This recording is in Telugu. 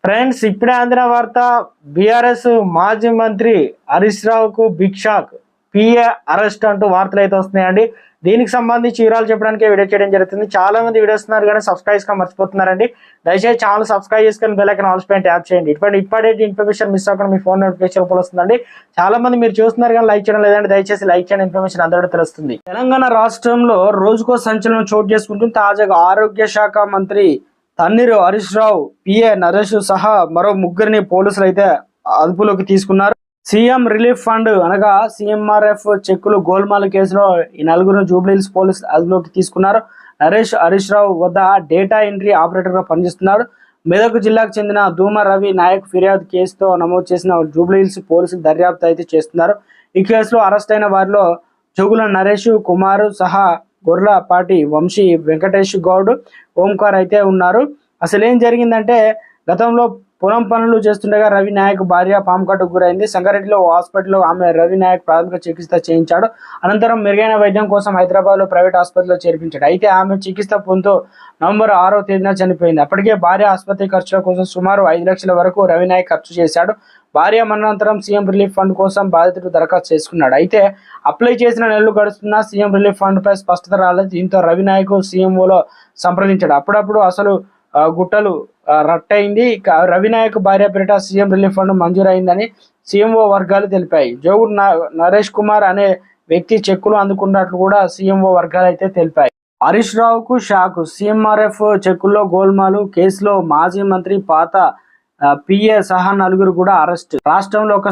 ఫ్రెండ్స్, ఇప్పుడే అందిన వార్త. బీఆర్ఎస్ మాజీ మంత్రి హరీష్ రావుకు బిగ్ షాక్. పిఏ అరెస్ట్ అంటూ వార్తలు అయితే వస్తున్నాయండి. దీనికి సంబంధించి వివరాలు చెప్పడానికి వీడియో చేయడం జరుగుతుంది. చాలా మంది వీడియోస్ ఉన్నారు కానీ సబ్స్క్రైబ్ మర్చిపోతున్నారండి. దయచేసి ఛానల్ సబ్స్క్రైబ్ చేసుకొని బెల్ ఐకాన్ ఆల్ పైన ట్యాప్ చేయండి. ఇప్పటి ఇన్ఫర్మేషన్ మిస్ అవ్వకుండా మీ ఫోన్ నోటిఫికేషన్ రూపంలో వస్తుందండి. చాలా మంది మీరు చూస్తున్నారు కానీ లైక్ చేయడం లేదండి. దయచేసి లైక్ చేయండి, ఇన్ఫర్మేషన్ అందరికీ తెలుస్తుంది. తెలంగాణ రాష్ట్రంలో రోజుకో సంచలనం చోటు చేసుకుంటుంది. తాజాగా ఆరోగ్య శాఖ మంత్రి తన్నీరు హరీష్ రావు, పిఏ నరేష్ సహా మరో ముగ్గురిని పోలీసులు అయితే అదుపులోకి తీసుకున్నారు. సీఎం రిలీఫ్ ఫండ్ అనగా CMRF చెక్కులు గోల్మాల్ కేసులో ఈ నలుగురు జూబ్లీహిల్స్ పోలీసులు అదుపులోకి తీసుకున్నారు. నరేష్ హరీష్ రావు వద్ద డేటా ఎంట్రీ ఆపరేటర్ గా పనిచేస్తున్నాడు. మెదక్ జిల్లాకు చెందిన దూమ రవి నాయక్ ఫిర్యాదు కేసుతో నమోదు చేసిన జూబ్లీహిల్స్ పోలీసులు దర్యాప్తు అయితే చేస్తున్నారు. ఈ కేసులో అరెస్ట్ అయిన వారిలో జోగుల నరేష్ కుమార్ సహా గొర్లపాటి వంశీ, వెంకటేష్ గౌడ్, ఓంకార్ అయితే ఉన్నారు. అసలు ఏం జరిగిందంటే, గతంలో పొలం పనులు చేస్తుండగా రవి నాయక్ భార్య పాముకాటుకు గురైంది. సంగారెడ్డిలో హాస్పిటల్లో ఆమె రవి నాయక్ ప్రాథమిక చికిత్స చేయించాడు. అనంతరం మెరుగైన వైద్యం కోసం హైదరాబాద్లో ప్రైవేట్ ఆసుపత్రిలో చేర్పించాడు. అయితే ఆమె చికిత్స పొందుతూ నవంబర్ 6వ తేదీన చనిపోయింది. అప్పటికే భార్య ఆసుపత్రి ఖర్చుల కోసం సుమారు 5 లక్షల వరకు రవి నాయక్ ఖర్చు చేశాడు. భార్య మరణానంతరం సీఎం రిలీఫ్ ఫండ్ కోసం బాధితుడు దరఖాస్తు చేసుకున్నాడు. అయితే అప్లై చేసిన నెలలు గడుస్తున్నా సీఎం రిలీఫ్ ఫండ్ పై స్పష్టత రాలేదు. దీంతో రవి నాయక్ CMOలో సంప్రదించాడు. అప్పుడప్పుడు అసలు గుట్టలు రట్టయింది. రవి నాయక్ భార్య పేరిట సీఎం రిలీఫ్ ఫండ్ మంజూరైందని CMO వర్గాలు తెలిపాయి. జోగు నరేష్ కుమార్ అనే వ్యక్తి చెక్కులు అందుకున్నట్లు కూడా CMO వర్గాలు అయితే తెలిపాయి. హరీష్ రావుకు షాక్. CMRF చెక్కుల్లో గోల్మాలు కేసులో మాజీ మంత్రి పాత PA సహా నలుగురు కూడా అరెస్ట్. రాష్ట్రంలో ఒక